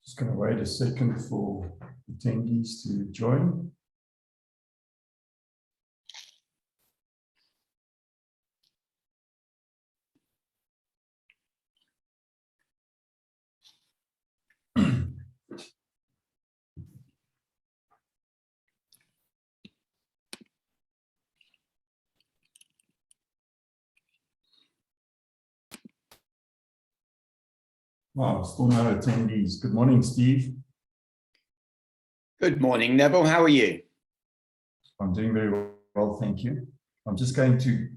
Just going to wait a second for attendees to join. Wow, still no attendees. Good morning, Steve. Good morning, Neville. How are you? I'm doing very well, thank you. I'm just going to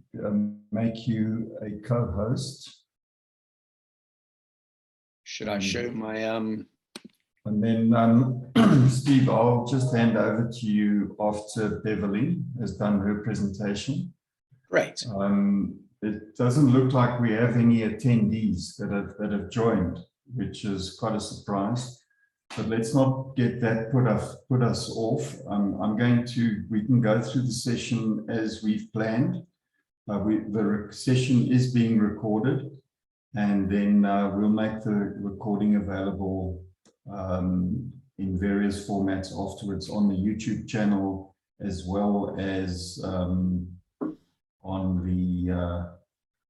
make you a co-host. Should I show my And then, Steve, I'll just hand over to you after Beverly has done her presentation. Great. It doesn't look like we have any attendees that have joined, which is quite a surprise. But let's not get that put us off. We can go through the session as we've planned. The session is being recorded, and then we'll make the recording available in various formats afterwards on the YouTube channel, as well as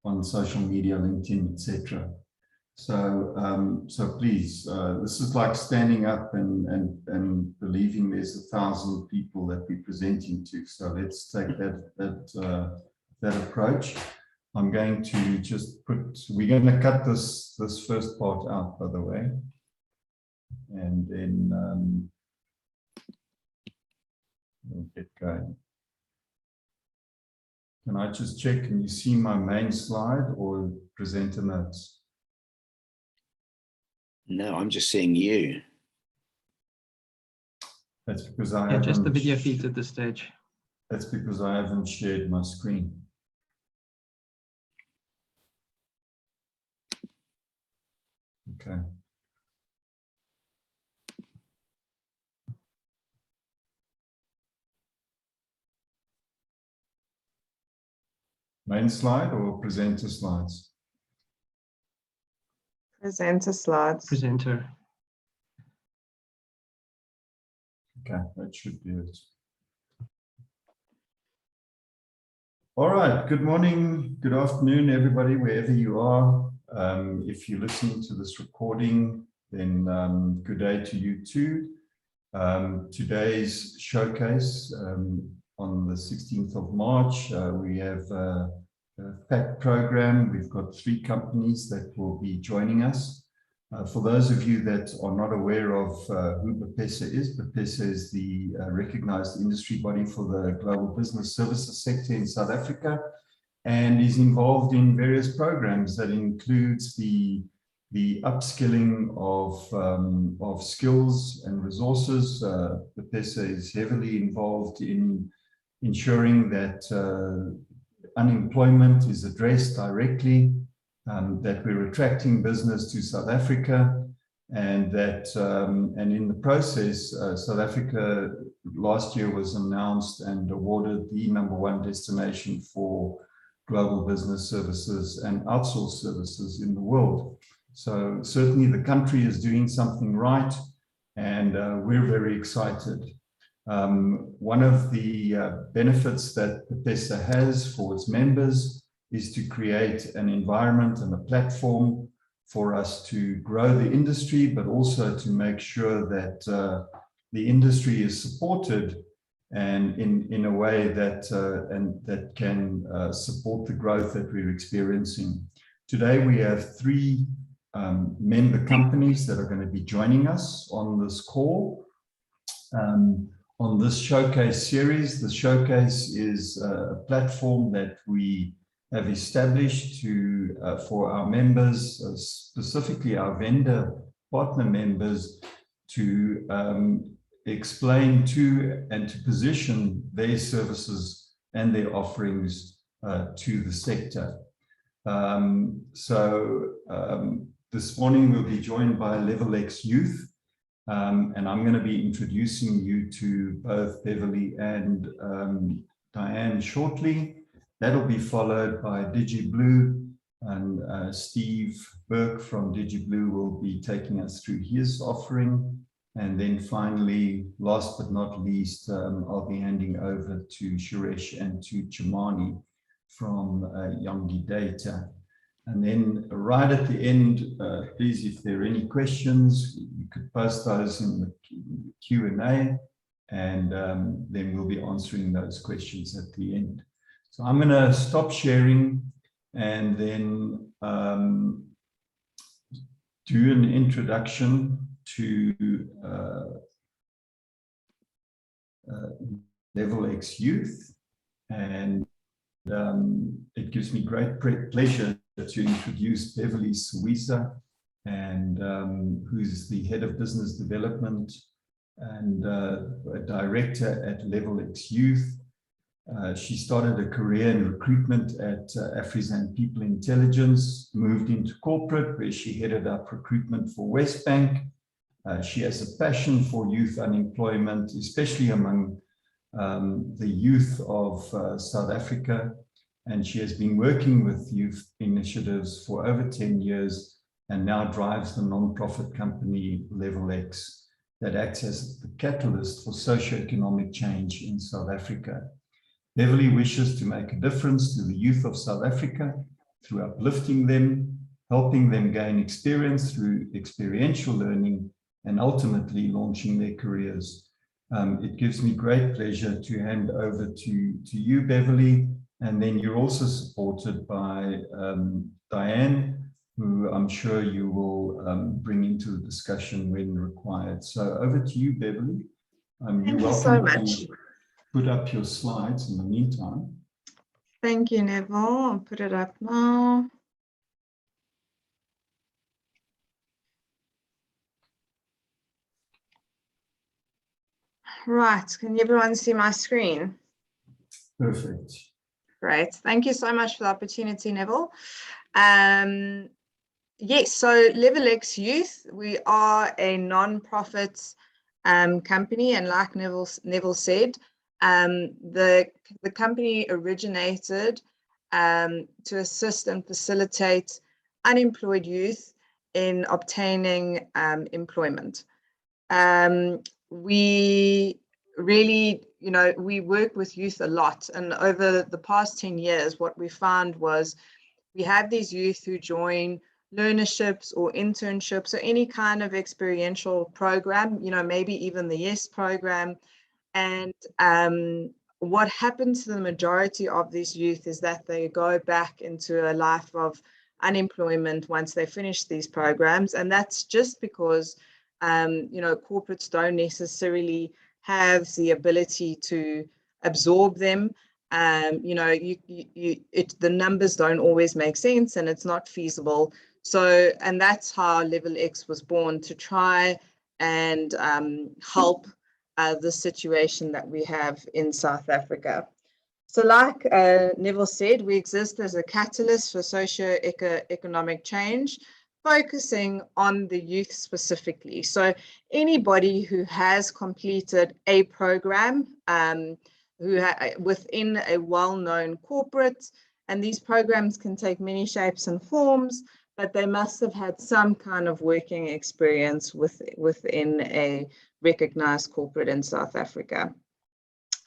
on social media, LinkedIn, etc. So please, this is like standing up and believing there's 1,000 people that we're presenting to. So let's take that approach. I'm going to just we're going to cut this first part out, by the way, and then we'll get going. Can I just check, can you see my main slide or presenter notes? No, I'm just seeing you. That's because I haven't... just the video feeds at this stage. That's because I haven't shared my screen. Okay. Main slide or presenter slides? Presenter slides. Presenter. Okay, that should be it. All right, good morning, good afternoon, everybody, wherever you are. If you're listening to this recording, then good day to you too. Today's showcase on the 16th of March, we have a packed program. We've got 3 companies that will be joining us. For those of you that are not aware of who BPESA is the recognized industry body for the global business services sector in South Africa, and is involved in various programs that includes the upskilling of skills and resources. BPESA is heavily involved in ensuring that unemployment is addressed directly, that we're attracting business to South Africa, and that and in the process, South Africa last year was announced and awarded the #1 destination for global business services and outsourced services in the world. So certainly the country is doing something right, and we're very excited. One of the benefits that BPESA has for its members is to create an environment and a platform for us to grow the industry, but also to make sure that the industry is supported and in a way that that can support the growth that we're experiencing. Today we have 3 member companies that are going to be joining us on this call. On this showcase series, the showcase is a platform that we have established for our members, specifically our vendor partner members, to explain to and to position their services and their offerings to the sector. This morning we'll be joined by Level X Youth, and I'm going to be introducing you to both Beverly and Diane shortly. That'll be followed by DigiBlue, and Steve Burke from DigiBlue will be taking us through his offering. And then finally, last but not least, I'll be handing over to Suresh and to Chimani from Yongi Data. And then right at the end, please, if there are any questions, you could post those in the Q&A, and then we'll be answering those questions at the end. So I'm going to stop sharing and then do an introduction to Level X Youth. And it gives me great pleasure to introduce Beverly Suisa, and who's the head of business development and a director at Level X Youth. She started a career in recruitment at Afrizan People Intelligence, moved into corporate where she headed up recruitment for Westbank. She has a passion for youth unemployment, especially among the youth of South Africa. And she has been working with youth initiatives for over 10 years and now drives the non-profit company Level X that acts as the catalyst for socioeconomic change in South Africa. Beverly wishes to make a difference to the youth of South Africa through uplifting them, helping them gain experience through experiential learning, and ultimately launching their careers. It gives me great pleasure to hand over to you, Beverly, and then you're also supported by Diane, who I'm sure you will bring into the discussion when required. So over to you, Beverly. Thank you so much. Put up your slides in the meantime. Thank you, Neville. I'll put it up now. Right, can everyone see my screen? Perfect. Great, thank you so much for the opportunity, Neville. Yes, so Level X Youth, we are a non-profit company, and like Neville said, the company originated to assist and facilitate unemployed youth in obtaining employment. We really, we work with youth a lot, and over the past 10 years, what we found was we have these youth who join learnerships or internships or any kind of experiential program, maybe even the YES program. And what happens to the majority of these youth is that they go back into a life of unemployment once they finish these programs. And that's just because, corporates don't necessarily have the ability to absorb them. The numbers don't always make sense, and it's not feasible. So, and that's how Level X was born, to try and help the situation that we have in South Africa. So like Neville said, we exist as a catalyst for socio-economic change, focusing on the youth specifically. So anybody who has completed a program within a well-known corporate, and these programs can take many shapes and forms, but they must have had some kind of working experience within a recognized corporate in South Africa.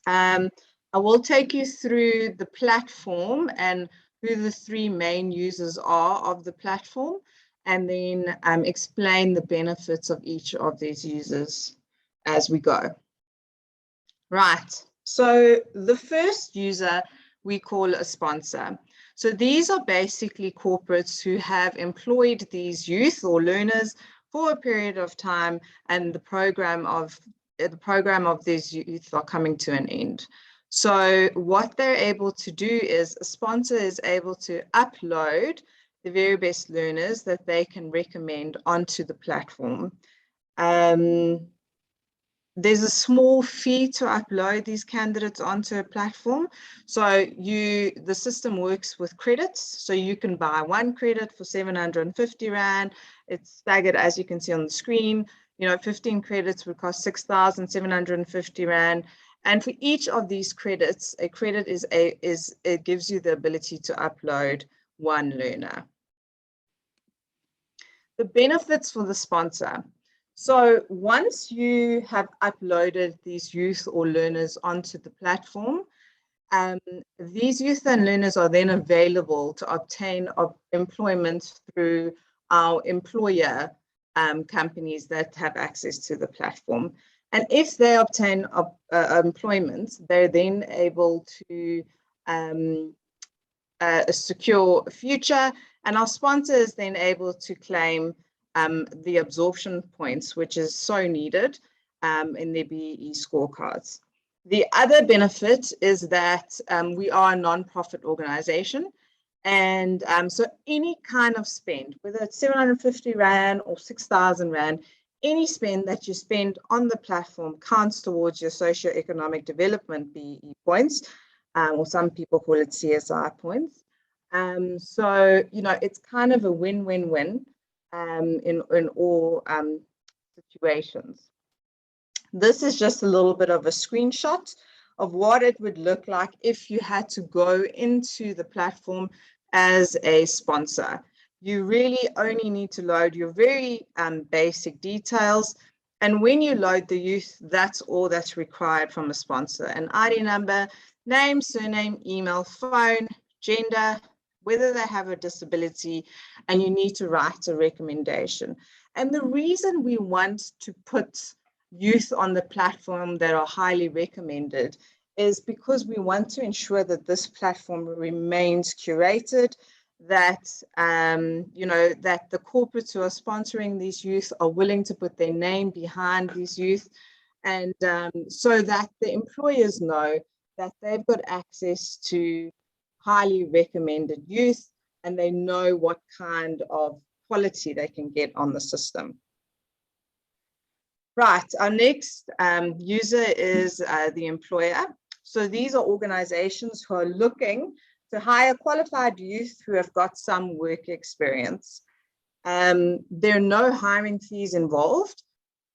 I will take you through the platform and who the three main users are of the platform, and then explain the benefits of each of these users as we go. Right, so the first user we call a sponsor. So these are basically corporates who have employed these youth or learners for a period of time, and the program of these youth are coming to an end. So what they're able to do is, a sponsor is able to upload the very best learners that they can recommend onto the platform. There's a small fee to upload these candidates onto a platform. So the system works with credits. So you can buy 1 credit for 750 Rand. It's staggered, as you can see on the screen. 15 credits would cost 6,750 Rand. And for each of these credits, a credit it gives you the ability to upload 1 learner. The benefits for the sponsor. So once you have uploaded these youth or learners onto the platform, these youth and learners are then available to obtain employment through our employer companies that have access to the platform. And if they obtain employment, they're then able to secure a future, and our sponsor is then able to claim the absorption points, which is so needed in their BEE scorecards. The other benefit is that we are a non-profit organization, and so any kind of spend, whether it's 750 Rand or 6,000 Rand, any spend that you spend on the platform counts towards your socioeconomic development BEE points, or some people call it CSI points. So, you know, it's kind of a win-win-win in all situations. This is just a little bit of a screenshot of what it would look like if you had to go into the platform as a sponsor. You really only need to load your very basic details. And when you load the youth, that's all that's required from a sponsor: an ID number, name, surname, email, phone, gender, whether they have a disability, and you need to write a recommendation. And the reason we want to put youth on the platform that are highly recommended is because we want to ensure that this platform remains curated, that you know, that the corporates who are sponsoring these youth are willing to put their name behind these youth, and so that the employers know that they've got access to highly recommended youth, and they know what kind of quality they can get on the system. Right, our next user is the employer. So these are organizations who are looking to hire qualified youth who have got some work experience. There are no hiring fees involved.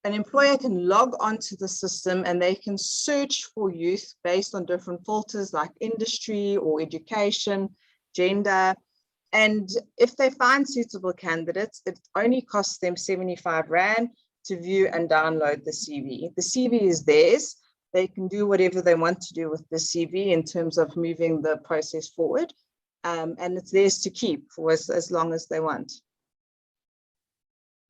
An employer can log onto the system and they can search for youth based on different filters like industry or education, gender. And if they find suitable candidates, it only costs them 75 Rand to view and download the CV. The CV is theirs. They can do whatever they want to do with the CV in terms of moving the process forward. And it's theirs to keep for as long as they want.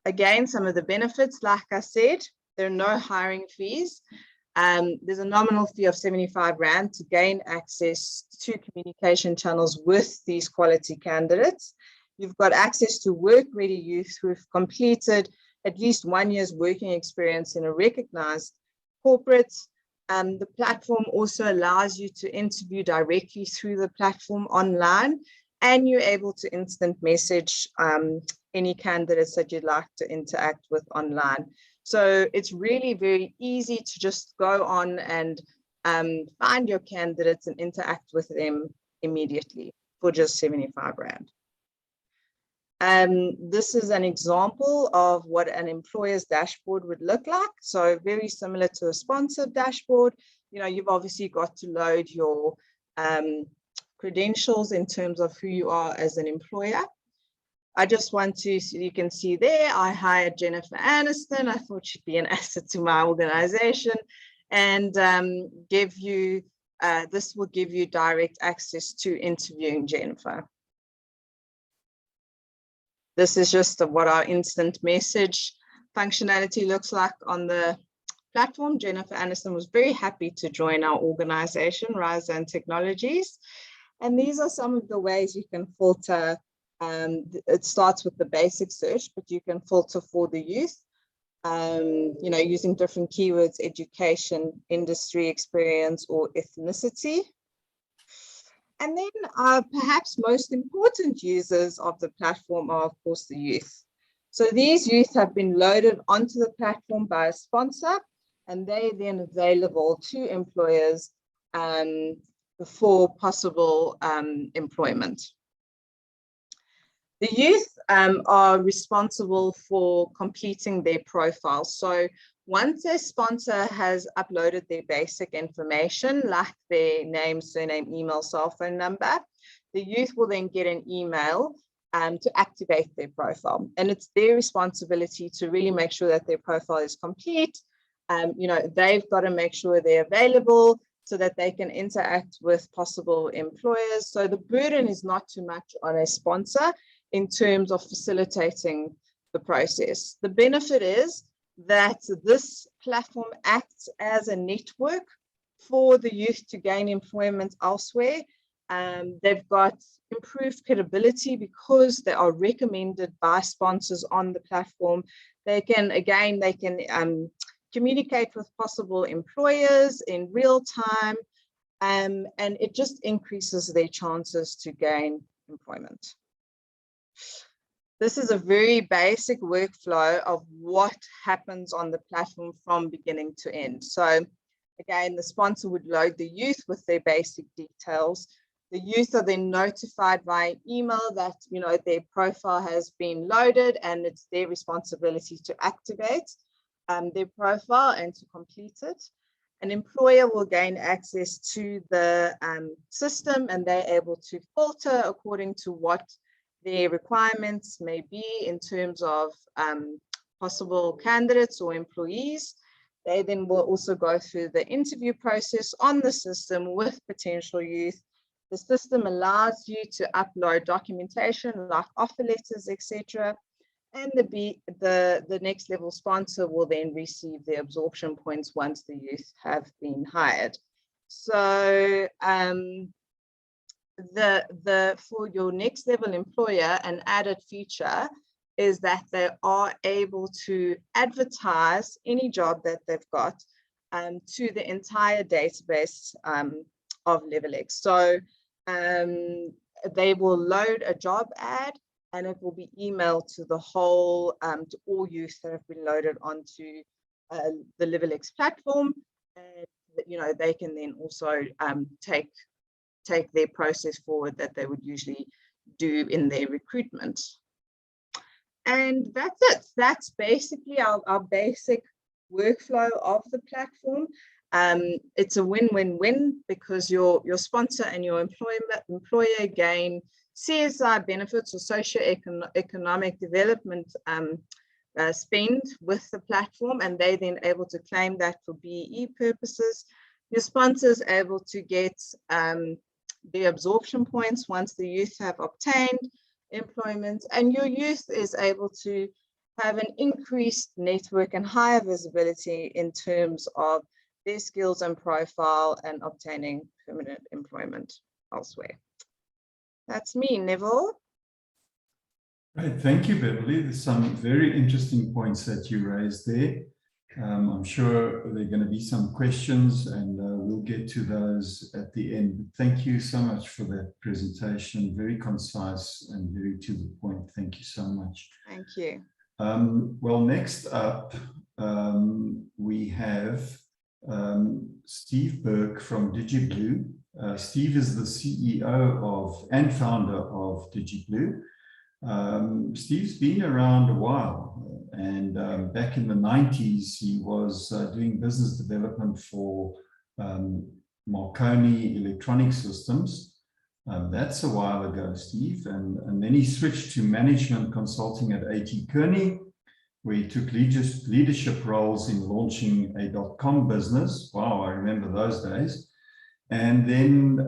Again, some of the benefits, like I said, there are no hiring fees. There's a nominal fee of 75 Rand to gain access to communication channels with these quality candidates. You've got access to work-ready youth who've completed at least 1 year's working experience in a recognized corporate. The platform also allows you to interview directly through the platform online, and you're able to instant message any candidates that you'd like to interact with online. So it's really very easy to just go on and find your candidates and interact with them immediately for just 75 Rand. This is an example of what an employer's dashboard would look like. So very similar to a sponsored dashboard. You know, you've obviously got to load your credentials in terms of who you are as an employer. I just want to, so you can see there, I hired Jennifer Aniston. I thought she'd be an asset to my organization, and give you, this will give you direct access to interviewing Jennifer. This is just what our instant message functionality looks like on the platform. Jennifer Aniston was very happy to join our organization, Rise Technologies. And these are some of the ways you can filter. It starts with the basic search, but you can filter for the youth, you know, using different keywords: education, industry experience, or ethnicity. And then perhaps most important users of the platform are, of course, the youth. So these youth have been loaded onto the platform by a sponsor, and they then available to employers for possible employment. The youth are responsible for completing their profile. So once a sponsor has uploaded their basic information, like their name, surname, email, cell phone number, the youth will then get an email to activate their profile. And it's their responsibility to really make sure that their profile is complete. They've got to make sure they're available so that they can interact with possible employers. So the burden is not too much on a sponsor in terms of facilitating the process. The benefit is that this platform acts as a network for the youth to gain employment elsewhere. They've got improved credibility because they are recommended by sponsors on the platform. They can communicate with possible employers in real time, and it just increases their chances to gain employment. This is a very basic workflow of what happens on the platform from beginning to end. So again, the sponsor would load the youth with their basic details. The youth are then notified via email that their profile has been loaded, and it's their responsibility to activate their profile and to complete it. An employer will gain access to the system, and they're able to filter according to what their requirements may be in terms of possible candidates or employees. They then will also go through the interview process on the system with potential youth. The system allows you to upload documentation like offer letters, etc. And the next level sponsor will then receive the absorption points once the youth have been hired. So for your next level employer, an added feature is that they are able to advertise any job that they've got to the entire database of Level X. So they will load a job ad, and it will be emailed to the whole, to all youth that have been loaded onto the Level X platform. And they can then also take their process forward that they would usually do in their recruitment. And that's it. That's basically our basic workflow of the platform. It's a win-win-win because your sponsor and your employer gain CSI benefits or socio-economic development spend with the platform, and they then able to claim that for BEE purposes. Your sponsor is able to get the absorption points once the youth have obtained employment, and your youth is able to have an increased network and higher visibility in terms of their skills and profile and obtaining permanent employment elsewhere. That's me, Neville. Great, thank you, Beverly. There's some very interesting points that you raised there. I'm sure there are going to be some questions, and we'll get to those at the end. Thank you so much for that presentation. Very concise and very to the point. Thank you so much. Thank you. Well, next up, we have Steve Burke from DigiBlue. Steve is the CEO and founder of DigiBlue. Steve's been around a while, and back in the 90s, he was doing business development for Marconi Electronic Systems. That's a while ago, Steve. And then he switched to management consulting at A.T. Kearney, where he took leadership roles in launching a .com business. Wow, I remember those days. And then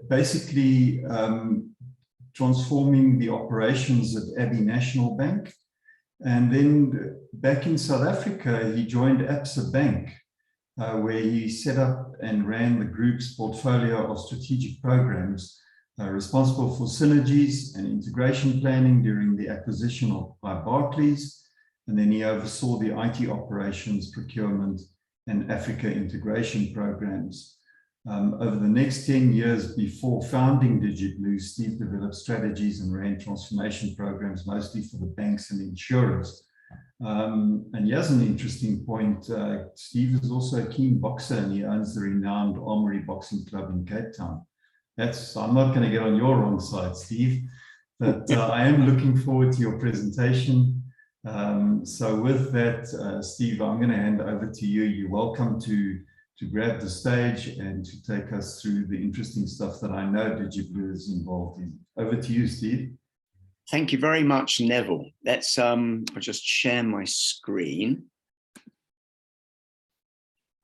basically transforming the operations at Abbey National Bank. And then back in South Africa, he joined Absa Bank, where he set up and ran the group's portfolio of strategic programs responsible for synergies and integration planning during the acquisition by Barclays. And then he oversaw the IT operations, procurement, and Africa integration programs. Over the next 10 years before founding DigiBlue, Steve developed strategies and ran transformation programs, mostly for the banks and insurers. And here's an interesting point. Steve is also a keen boxer, and he owns the renowned Armory Boxing Club in Cape Town. I'm not going to get on your wrong side, Steve, but I am looking forward to your presentation. So with that, Steve, I'm going to hand over to you. You're welcome to grab the stage and to take us through the interesting stuff that I know DigiBlue is involved in. Over to you, Steve. Thank you very much, Neville. Let's I'll just share my screen.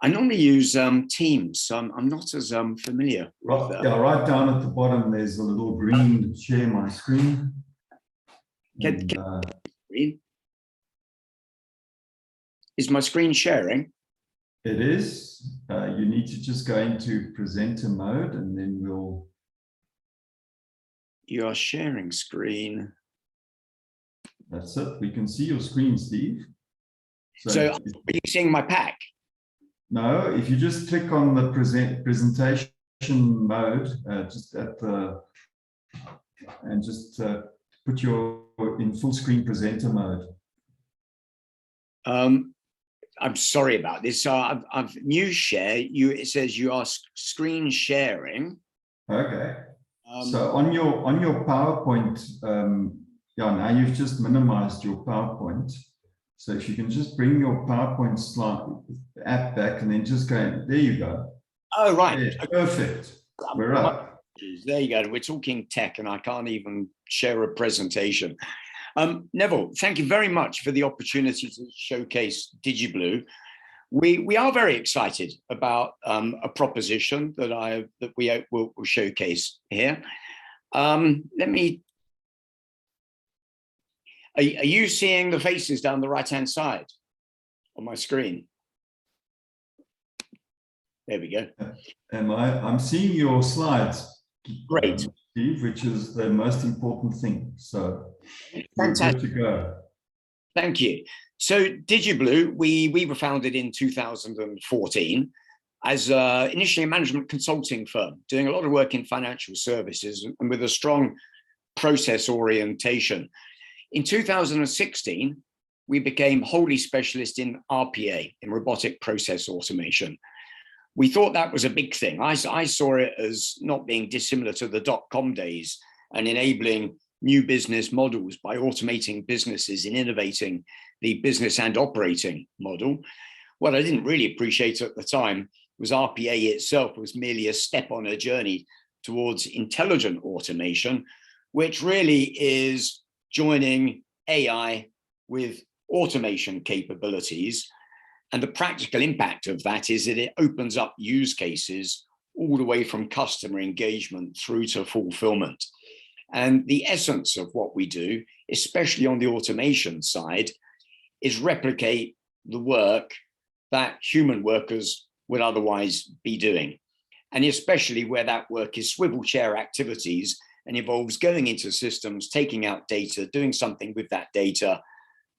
I normally use Teams, so I'm not as familiar with Yeah, right down at the bottom, there's a little green share my screen. Is my screen sharing? It is. You need to just go into presenter mode and then we'll... You are sharing screen. That's it. We can see your screen, Steve. So are you seeing my pack? No, if you just click on the presentation mode, just at the... And just put your in full screen presenter mode. I'm sorry about this. So I've new share. It says you are screen sharing. Okay. So on your PowerPoint, yeah, now you've just minimized your PowerPoint. So if you can just bring your PowerPoint slide app back and then just go in. There you go. Oh, right. Yeah, perfect. We're up. There you go. We're talking tech and I can't even share a presentation. Neville, thank you very much for the opportunity to showcase DigiBlue. We are very excited about a proposition that we will showcase here. Are you seeing the faces down the right-hand side on my screen? There we go. I'm seeing your slides. Great. Steve, which is the most important thing. So fantastic. We're good to go. Thank you. So DigiBlue, we were founded in 2014 as initially a management consulting firm, doing a lot of work in financial services and with a strong process orientation. In 2016, we became wholly specialist in RPA, in robotic process automation. We thought that was a big thing. I saw it as not being dissimilar to the dot-com days and enabling new business models by automating businesses and innovating the business and operating model. What I didn't really appreciate at the time was RPA itself was merely a step on a journey towards intelligent automation, which really is joining AI with automation capabilities. And the practical impact of that is that it opens up use cases all the way from customer engagement through to fulfillment. And the essence of what we do, especially on the automation side, is replicate the work that human workers would otherwise be doing. And especially where that work is swivel chair activities and involves going into systems, taking out data, doing something with that data,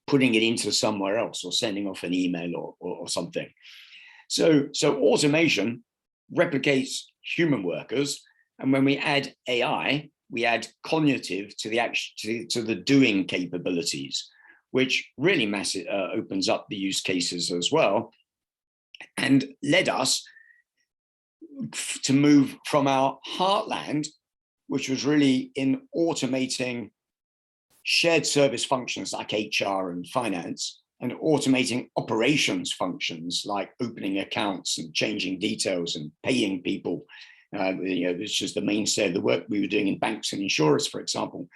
putting it into somewhere else or sending off an email or something. So automation replicates human workers. And when we add AI, we add cognitive to the doing capabilities, which really opens up the use cases as well, and led us to move from our heartland, which was really in automating shared service functions like HR and finance, and automating operations functions like opening accounts and changing details and paying people. It's just the mainstay of the work we were doing in banks and insurers, for example.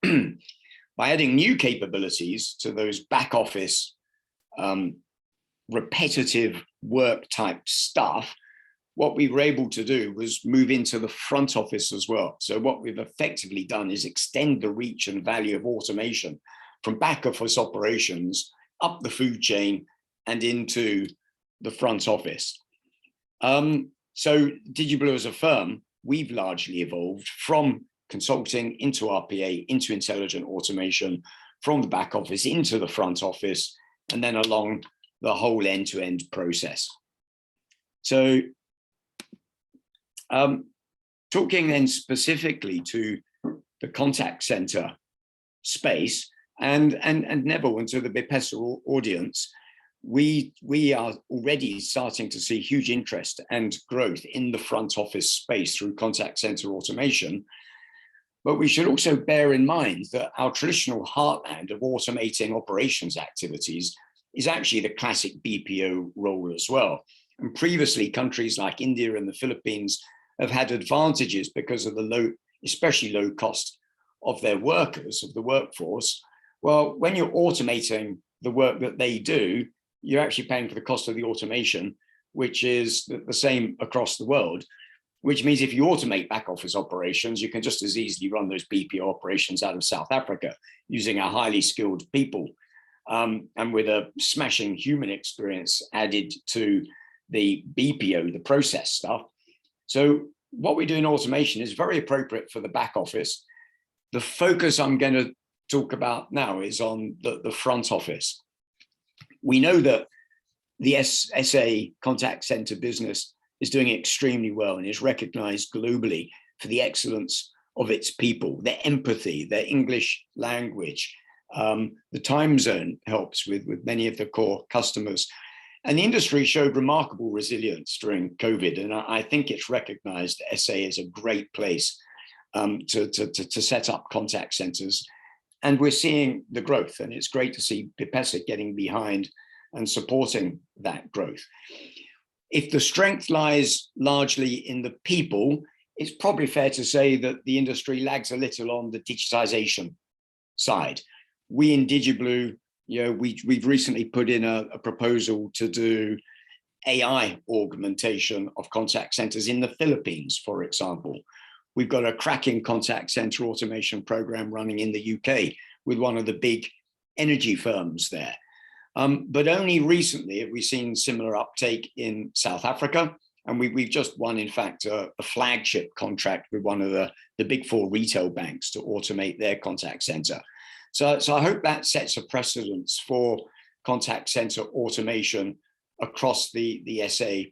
By adding new capabilities to those back office repetitive work type stuff, what we were able to do was move into the front office as well. So what we've effectively done is extend the reach and value of automation from back office operations up the food chain and into the front office. So DigiBlue as a firm, we've largely evolved from consulting into RPA, into intelligent automation, from the back office into the front office, and then along the whole end-to-end process. So talking then specifically to the contact center space and Neville and to the BPESA audience, we are already starting to see huge interest and growth in the front office space through contact center automation. But we should also bear in mind that our traditional heartland of automating operations activities is actually the classic BPO role as well. And previously, countries like India and the Philippines have had advantages because of the low, especially low cost of their workers, of the workforce. Well, when you're automating the work that they do, you're actually paying for the cost of the automation, which is the same across the world, which means if you automate back office operations, you can just as easily run those BPO operations out of South Africa using a highly skilled people and with a smashing human experience added to the BPO, the process stuff. So what we do in automation is very appropriate for the back office. The focus I'm going to talk about now is on the front office. We know that the SA contact center business is doing extremely well and is recognized globally for the excellence of its people, their empathy, their English language. The time zone helps with many of the core customers. And the industry showed remarkable resilience during COVID. And I think it's recognized that SA is a great place to set up contact centers. And we're seeing the growth, and it's great to see BPESA getting behind and supporting that growth. If the strength lies largely in the people, it's probably fair to say that the industry lags a little on the digitization side. We in DigiBlue, we've recently put in a proposal to do AI augmentation of contact centers in the Philippines, for example. We've got a cracking contact center automation program running in the UK with one of the big energy firms there. But only recently have we seen similar uptake in South Africa. And we've just won, in fact, a flagship contract with one of the big 4 retail banks to automate their contact center. So I hope that sets a precedence for contact center automation across the SA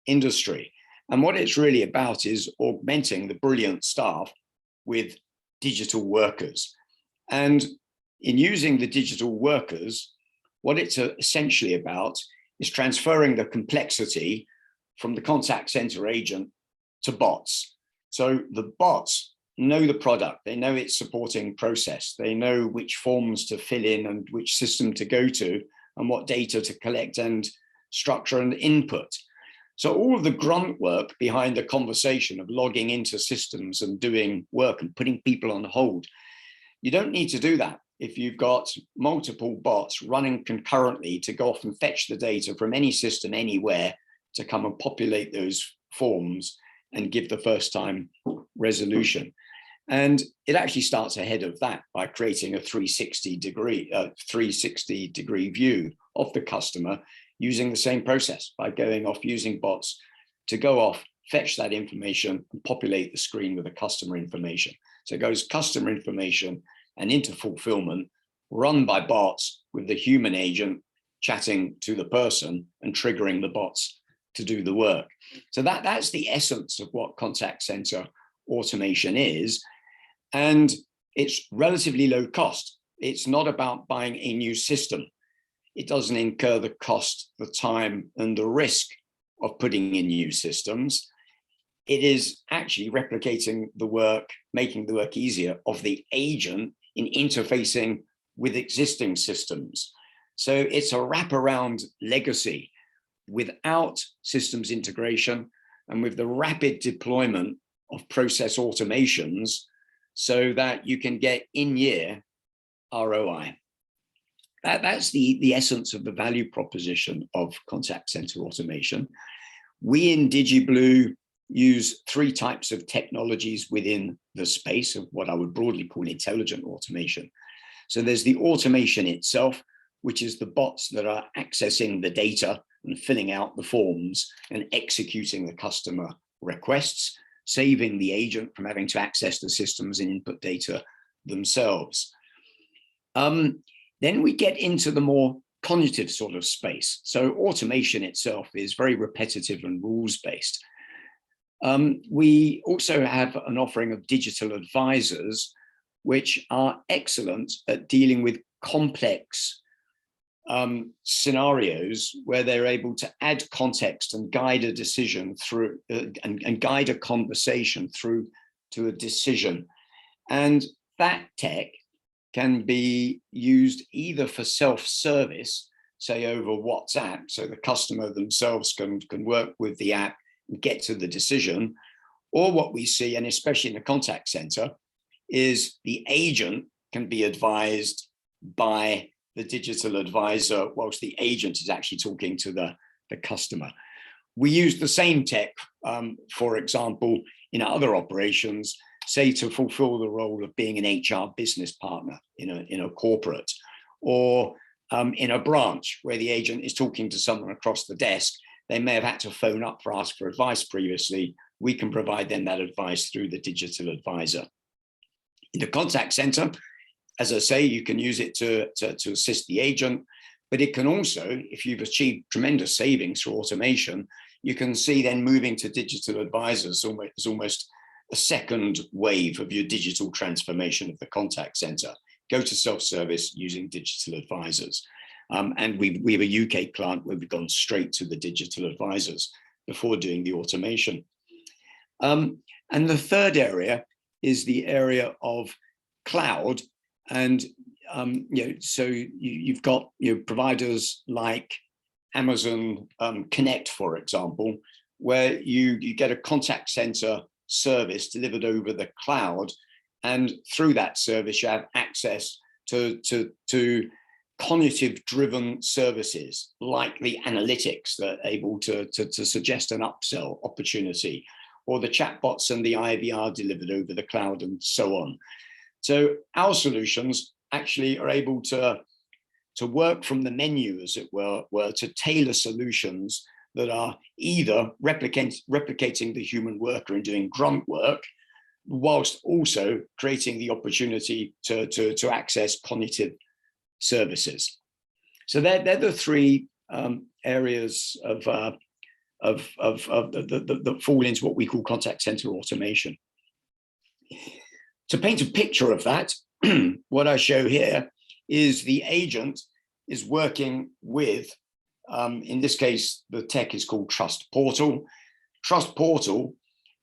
industry. And what it's really about is augmenting the brilliant staff with digital workers. And in using the digital workers, what it's essentially about is transferring the complexity from the contact center agent to bots. So the bots know the product, they know its supporting process, they know which forms to fill in and which system to go to and what data to collect and structure and input. So all of the grunt work behind the conversation of logging into systems and doing work and putting people on hold, you don't need to do that if you've got multiple bots running concurrently to go off and fetch the data from any system anywhere to come and populate those forms and give the first time resolution. And it actually starts ahead of that by creating a 360 degree view of the customer using the same process by going off using bots to go off, fetch that information and populate the screen with the customer information. So it goes customer information and into fulfillment run by bots with the human agent chatting to the person and triggering the bots to do the work. So that's the essence of what contact center automation is. And it's relatively low cost. It's not about buying a new system. It doesn't incur the cost, the time, and the risk of putting in new systems. It is actually replicating the work, making the work easier of the agent in interfacing with existing systems. So it's a wraparound legacy without systems integration and with the rapid deployment of process automations so that you can get in-year ROI. That's the essence of the value proposition of contact center automation. We in DigiBlue use 3 types of technologies within the space of what I would broadly call intelligent automation. So there's the automation itself, which is the bots that are accessing the data and filling out the forms and executing the customer requests, saving the agent from having to access the systems and input data themselves. Then we get into the more cognitive sort of space. So automation itself is very repetitive and rules-based. We also have an offering of digital advisors, which are excellent at dealing with complex scenarios where they're able to add context and guide a decision through and guide a conversation through to a decision. And that tech can be used either for self-service say over WhatsApp, so the customer themselves can work with the app and get to the decision. Or what we see, and especially in the contact center, is the agent can be advised by the digital advisor whilst the agent is actually talking to the customer. We use the same tech, for example, in other operations, say to fulfill the role of being an HR business partner in a corporate, or in a branch where the agent is talking to someone across the desk. They may have had to phone up for ask for advice previously. We can provide them that advice through the digital advisor. In the contact center, as I say, you can use it to assist the agent, but it can also, if you've achieved tremendous savings through automation, you can see then moving to digital advisors is almost a second wave of your digital transformation of the contact center. Go to self-service using digital advisors. And we have a UK client where we've gone straight to the digital advisors before doing the automation. And the third area is the area of cloud. And so you've got providers like Amazon Connect, for example, where you get a contact center service delivered over the cloud, and through that service you have access to cognitive-driven services like the analytics that are able to suggest an upsell opportunity, or the chatbots and the IVR delivered over the cloud, and so on. So our solutions actually are able to work from the menu, as it were, to tailor solutions that are either replicating the human worker and doing grunt work, whilst also creating the opportunity to access cognitive services. So they're the three areas that fall into what we call contact center automation. To paint a picture of that, what I show here is the agent is working with, in this case, the tech is called Trust Portal. Trust Portal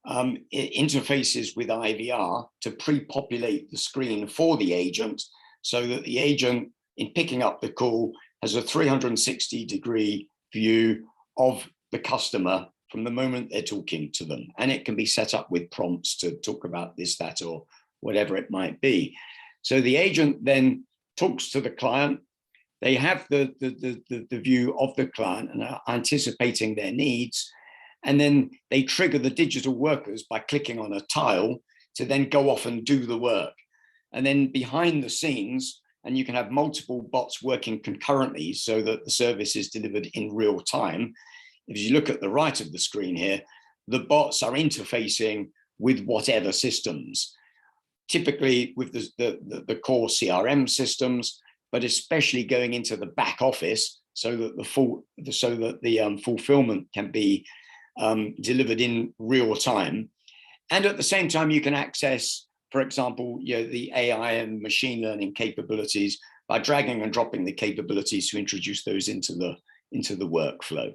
it interfaces with IVR to pre-populate the screen for the agent, so that the agent, in picking up the call, has a 360-degree view of the customer from the moment they're talking to them. And it can be set up with prompts to talk about this, that, or whatever it might be. So the agent then talks to the client. They have the view of the client and are anticipating their needs. And then they trigger the digital workers by clicking on a tile to then go off and do the work. And then behind the scenes, and you can have multiple bots working concurrently so that the service is delivered in real time. If you look at the right of the screen here, the bots are interfacing with whatever systems, typically with the core CRM systems, but especially going into the back office so that the fulfillment can be delivered in real time. And at the same time, you can access, for example, the AI and machine learning capabilities by dragging and dropping the capabilities to introduce those into the workflow.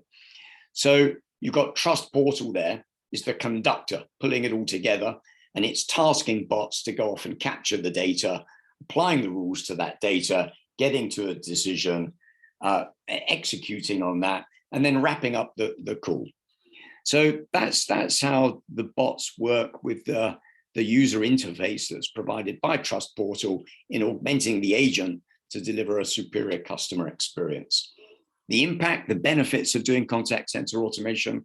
So you've got Trust Portal there is the conductor pulling it all together, and it's tasking bots to go off and capture the data, applying the rules to that data, getting to a decision, executing on that, and then wrapping up the call. So that's how the bots work with the user interface that's provided by Trust Portal in augmenting the agent to deliver a superior customer experience. The impact, the benefits of doing contact center automation,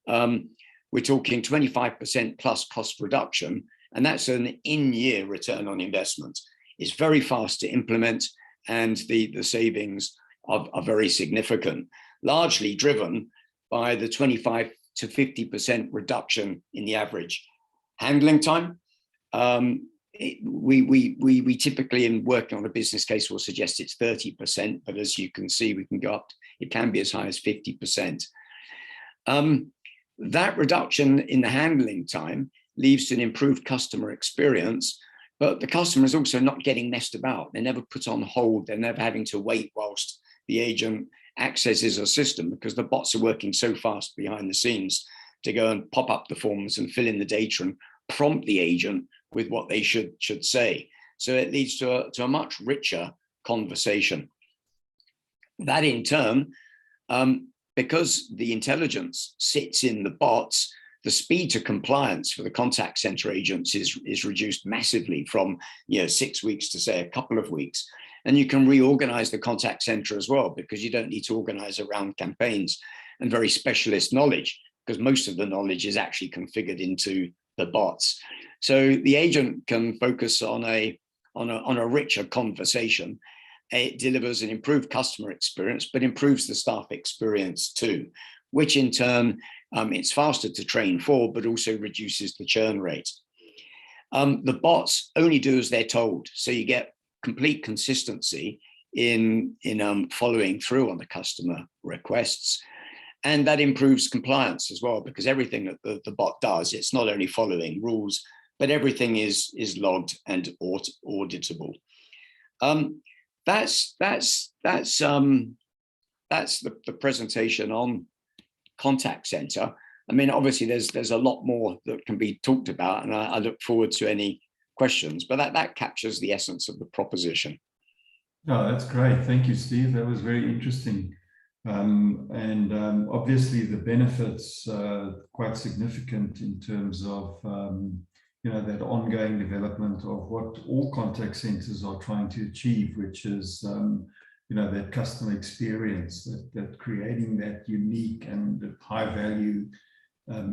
we're talking 25% plus cost reduction, and that's an in-year return on investment. It's very fast to implement, and the savings are very significant, largely driven by the 25 to 50% reduction in the average handling time. We typically, in working on a business case, will suggest it's 30%, but as you can see, we can go up, it can be as high as 50%. That reduction in the handling time leads to an improved customer experience, but the customer is also not getting messed about. They're never put on hold. They're never having to wait whilst the agent accesses a system, because the bots are working so fast behind the scenes to go and pop up the forms and fill in the data and prompt the agent with what they should say. So it leads to a much richer conversation. That in turn, because the intelligence sits in the bots, the speed to compliance for the contact center agents is reduced massively from 6 weeks to say a couple of weeks. And you can reorganize the contact center as well, because you don't need to organize around campaigns and very specialist knowledge, because most of the knowledge is actually configured into the bots. So the agent can focus on a richer conversation. It delivers an improved customer experience, but improves the staff experience too, which in turn, it's faster to train for, but also reduces the churn rate. The bots only do as they're told. So you get complete consistency in following through on the customer requests. And that improves compliance as well, because everything that the bot does, it's not only following rules, but everything is logged and auditable. That's the presentation on contact center. I mean, obviously there's a lot more that can be talked about, and I look forward to any questions, but that captures the essence of the proposition. No, that's great. Thank you, Steve. That was very interesting. Obviously the benefits quite significant in terms of that ongoing development of what all contact centers are trying to achieve, which is that customer experience, that creating that unique and high value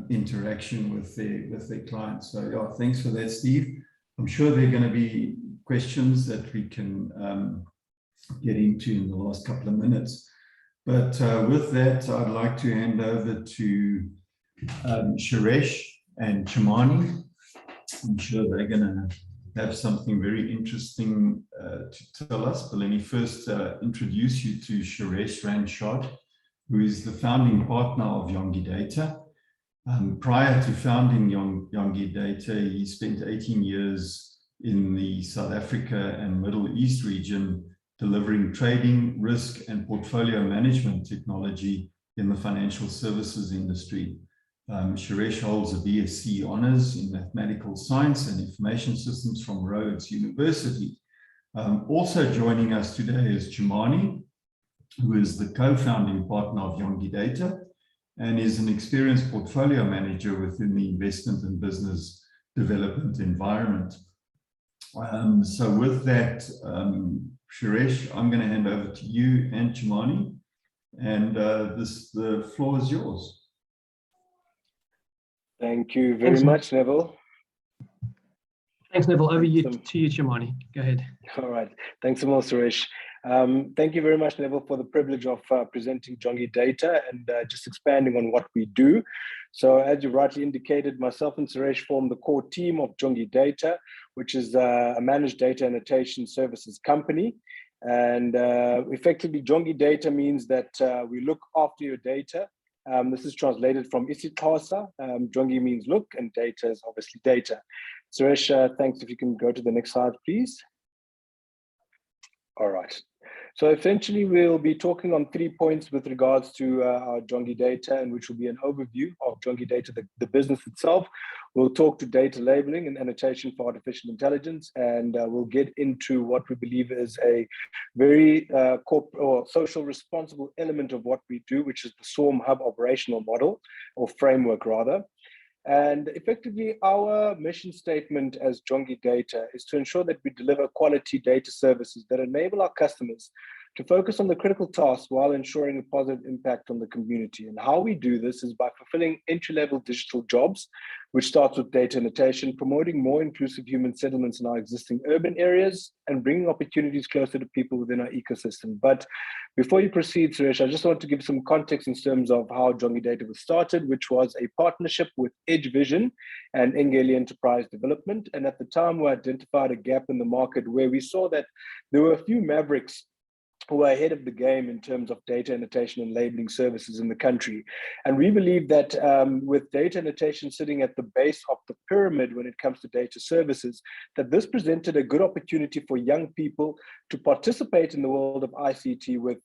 interaction with their clients. So yeah, thanks for that, Steve. I'm sure there are going to be questions that we can get into in the last couple of minutes. But with that, I'd like to hand over to Suresh and Chimani. I'm sure they're going to have something very interesting to tell us. But let me first introduce you to Suresh Ranchod, who is the founding partner of Yongi Data. Prior to founding Yongi Data, he spent 18 years in the South Africa and Middle East region, delivering trading, risk, and portfolio management technology in the financial services industry. Suresh holds a BSc Honours in Mathematical Science and Information Systems from Rhodes University. Also joining us today is Chimani, who is the co-founding partner of Yongi Data and is an experienced portfolio manager within the investment and business development environment. So with that, Suresh, I'm going to hand over to you and Chimani, and the floor is yours. Thank you very much, Neville. Thanks, Neville. Over to you, Chimani. Go ahead. All right. Thanks so much, Suresh. Thank you very much, Neville, for the privilege of presenting Yongi Data and just expanding on what we do. So as you rightly indicated, myself and Suresh form the core team of Yongi Data, which is a managed data annotation services company. And effectively, Yongi Data means that we look after your data. This is translated from isiXhosa. Yongi means look, and data is obviously data. Suresh, thanks. If you can go to the next slide, please. All right. So essentially, we'll be talking on 3 points with regards to our Yongi Data, and which will be an overview of Yongi Data, the business itself. We'll talk to data labeling and annotation for artificial intelligence, and we'll get into what we believe is a very corporate or social responsible element of what we do, which is the Swarm Hub operational model, or framework rather. And effectively, our mission statement as Yongi Data is to ensure that we deliver quality data services that enable our customers to focus on the critical tasks while ensuring a positive impact on the community. And how we do this is by fulfilling entry-level digital jobs, which starts with data annotation, promoting more inclusive human settlements in our existing urban areas, and bringing opportunities closer to people within our ecosystem. But before you proceed, Suresh, I just want to give some context in terms of how Yongi Data was started, which was a partnership with Edge Vision and Engeli Enterprise Development. And at the time, we identified a gap in the market where we saw that there were a few mavericks who are ahead of the game in terms of data annotation and labeling services in the country. And we believe that with data annotation sitting at the base of the pyramid when it comes to data services, that this presented a good opportunity for young people to participate in the world of ICT with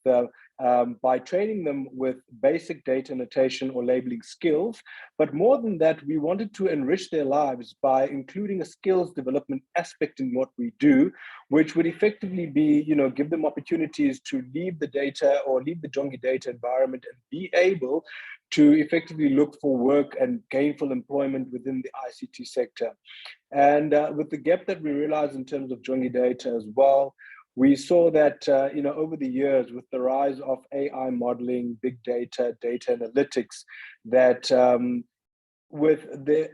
by training them with basic data annotation or labeling skills. But more than that, we wanted to enrich their lives by including a skills development aspect in what we do, which would effectively be, give them opportunities to leave the data or leave the Jongi data environment and be able to effectively look for work and gainful employment within the ICT sector. And with the gap that we realized in terms of Jongi data as well, we saw that, over the years, with the rise of AI modeling, big data, data analytics, that with the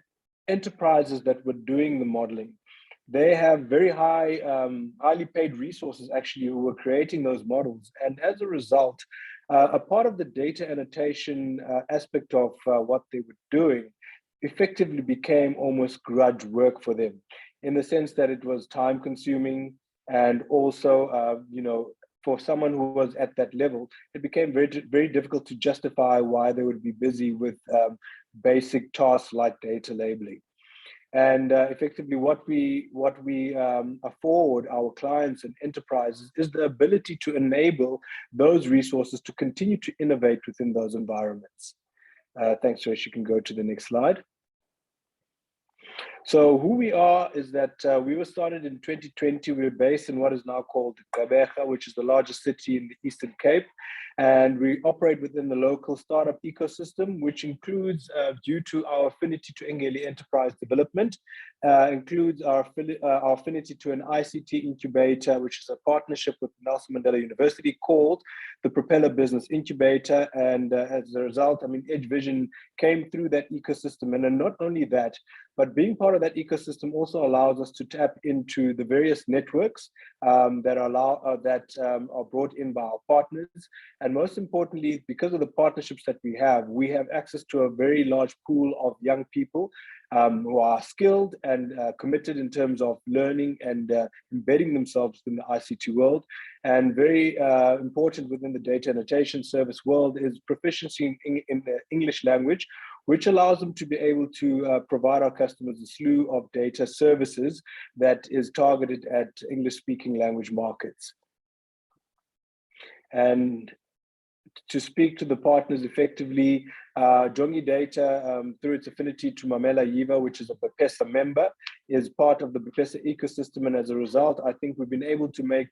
enterprises that were doing the modeling, they have very highly paid resources actually who were creating those models. And as a result, a part of the data annotation aspect of what they were doing effectively became almost grudge work for them, in the sense that it was time consuming, and also, for someone who was at that level, it became very, very difficult to justify why they would be busy with basic tasks like data labeling. And effectively, what we afford our clients and enterprises is the ability to enable those resources to continue to innovate within those environments. Thanks, Suresh. You can go to the next slide. So who we are is that we were started in 2020. We were based in what is now called Gqeberha, which is the largest city in the Eastern Cape. And we operate within the local startup ecosystem, which includes, due to our affinity to Engeli enterprise development, includes our affinity to an ICT incubator, which is a partnership with Nelson Mandela University called the Propeller Business Incubator. And as a result, Edge Vision came through that ecosystem. And then not only that, but being part of that ecosystem also allows us to tap into the various networks that are brought in by our partners. And most importantly, because of the partnerships that we have access to a very large pool of young people who are skilled and committed in terms of learning and embedding themselves in the ICT world. And very important within the data annotation service world is proficiency in the English language, which allows them to be able to provide our customers a slew of data services that is targeted at English-speaking language markets. And to speak to the partners effectively, Jongi Data, through its affinity to Mamela Yiva, which is a BPESA member, is part of the BPESA ecosystem. And as a result, I think we've been able to make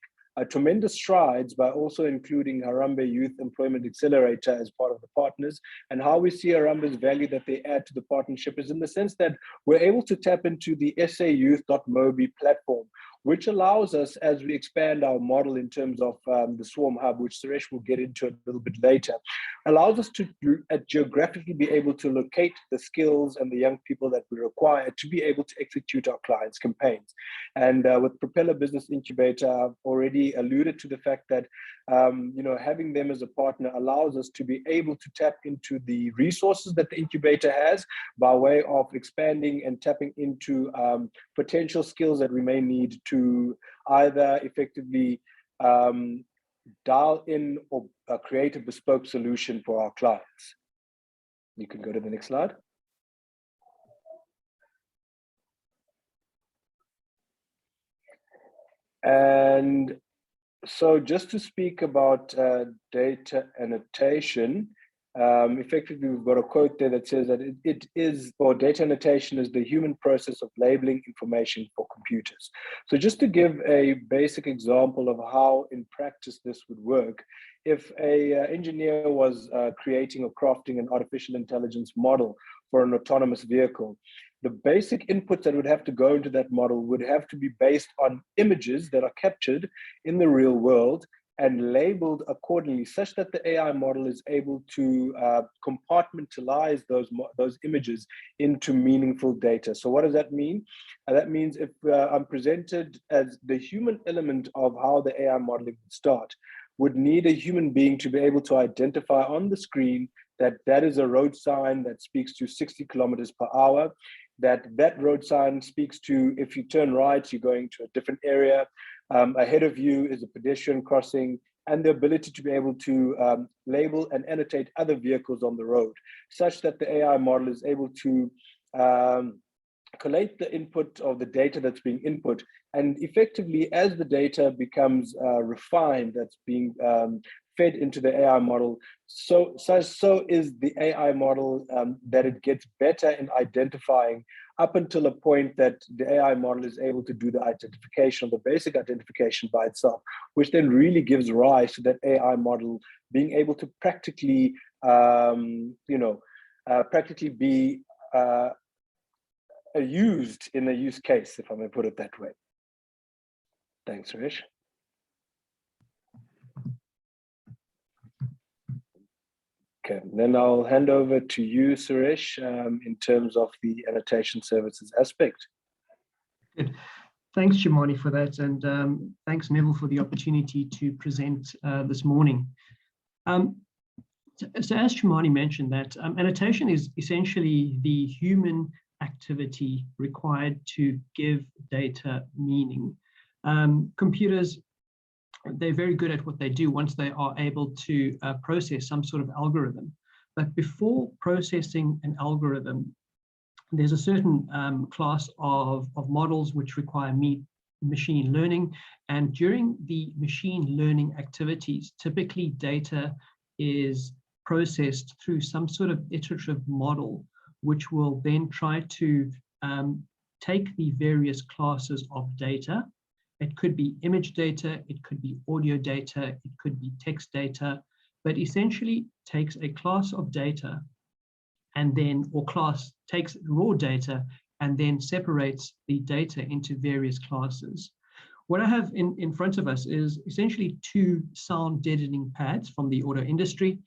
tremendous strides by also including Harambee Youth Employment Accelerator as part of the partners. And how we see Harambee's value that they add to the partnership is in the sense that we're able to tap into the sayouth.mobi platform, which allows us, as we expand our model in terms of the Swarm Hub, which Suresh will get into a little bit later, allows us to geographically be able to locate the skills and the young people that we require to be able to execute our clients' campaigns. And with Propeller Business Incubator, I've already alluded to the fact that having them as a partner allows us to be able to tap into the resources that the incubator has by way of expanding and tapping into potential skills that we may need to either effectively dial in or create a bespoke solution for our clients. You can go to the next slide. And so just to speak about data annotation, effectively, we've got a quote there that says that data annotation is the human process of labeling information for computers. So just to give a basic example of how in practice this would work, if an engineer was creating or crafting an artificial intelligence model for an autonomous vehicle, the basic inputs that would have to go into that model would have to be based on images that are captured in the real world and labeled accordingly, such that the AI model is able to compartmentalize those images into meaningful data. So what does that mean? That means if I'm presented as the human element of how the AI modeling would start, would need a human being to be able to identify on the screen that is a road sign that speaks to 60 kilometers per hour, that road sign speaks to, if you turn right, you're going to a different area. Ahead of you is a pedestrian crossing, and the ability to be able to label and annotate other vehicles on the road, such that the AI model is able to collate the input of the data that's being input, and effectively, as the data becomes refined, that's being fed into the AI model, so is the AI model that it gets better in identifying up until a point that the AI model is able to do the identification, the basic identification by itself, which then really gives rise to that AI model being able to practically, practically be used in a use case, if I may put it that way. Thanks, Suresh. Okay, then I'll hand over to you, Suresh, in terms of the annotation services aspect. Good. Thanks, Chimani, for that. And thanks, Neville, for the opportunity to present this morning. So as Chimani mentioned, that annotation is essentially the human activity required to give data meaning. Computers, they're very good at what they do once they are able to process some sort of algorithm. But before processing an algorithm, there's a certain class of models which require machine learning. And during the machine learning activities, typically data is processed through some sort of iterative model, which will then try to take the various classes of data. It could be image data, it could be audio data, it could be text data, but essentially takes a class of data and then, or class takes raw data and then separates the data into various classes. What I have in front of us is essentially two sound deadening pads from the auto industry.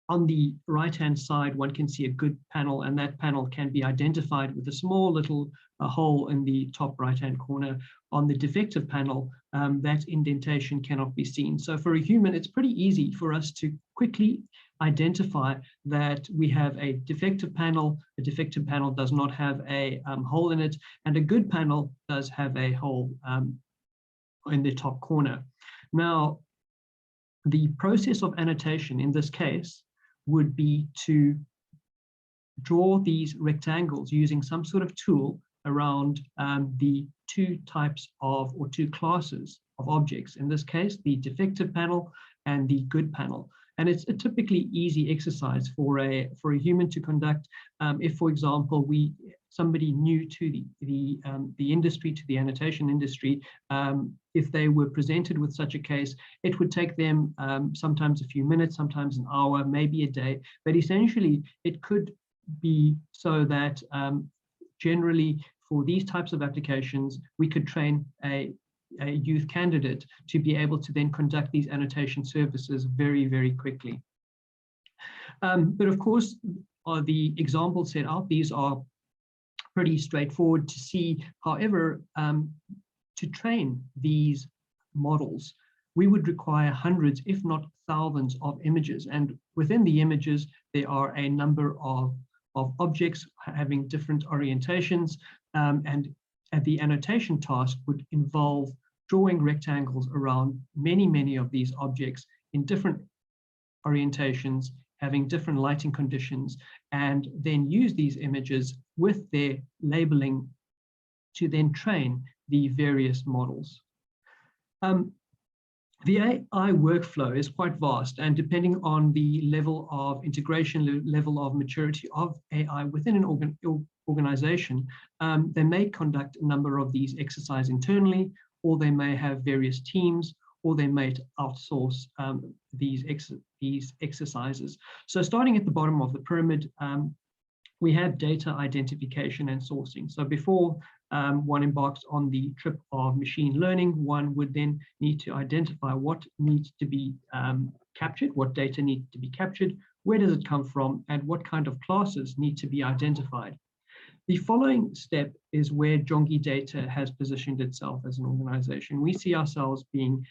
On the right-hand side, one can see a good panel, and that panel can be identified with a small little hole in the top right-hand corner. On the defective panel, that indentation cannot be seen. So for a human, it's pretty easy for us to quickly identify that we have a defective panel. A defective panel does not have a hole in it, and a good panel does have a hole in the top corner. Now, the process of annotation in this case would be to draw these rectangles using some sort of tool around the two types of, or two classes of objects. In this case, the defective panel and the good panel. And it's a typically easy exercise for a human to conduct. If, for example, somebody new to the industry, to the annotation industry, if they were presented with such a case, it would take them sometimes a few minutes, sometimes an hour, maybe a day. But essentially, it could be so that generally for these types of applications, we could train a youth candidate to be able to then conduct these annotation services very, very quickly. But of course, the examples set out, these are pretty straightforward to see. However, to train these models, we would require hundreds, if not thousands, of images. And within the images, there are a number of objects having different orientations. And the annotation task would involve drawing rectangles around many of these objects in different orientations, having different lighting conditions, and then use these images with their labeling to then train the various models. The AI workflow is quite vast, and depending on the level of integration, level of maturity of AI within an organization, they may conduct a number of these exercises internally, or they may have various teams, or they may outsource these exercises. So starting at the bottom of the pyramid, we have data identification and sourcing. So before one embarks on the trip of machine learning, one would then need to identify what needs to be captured, what data needs to be captured, where does it come from, and what kind of classes need to be identified. The following step is where Jongi Data has positioned itself as an organization. We see ourselves being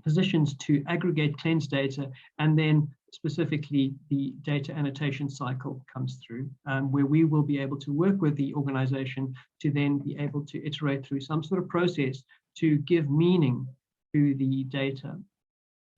positioned to aggregate, cleanse data, and then specifically the data annotation cycle comes through, where we will be able to work with the organization to then be able to iterate through some sort of process to give meaning to the data.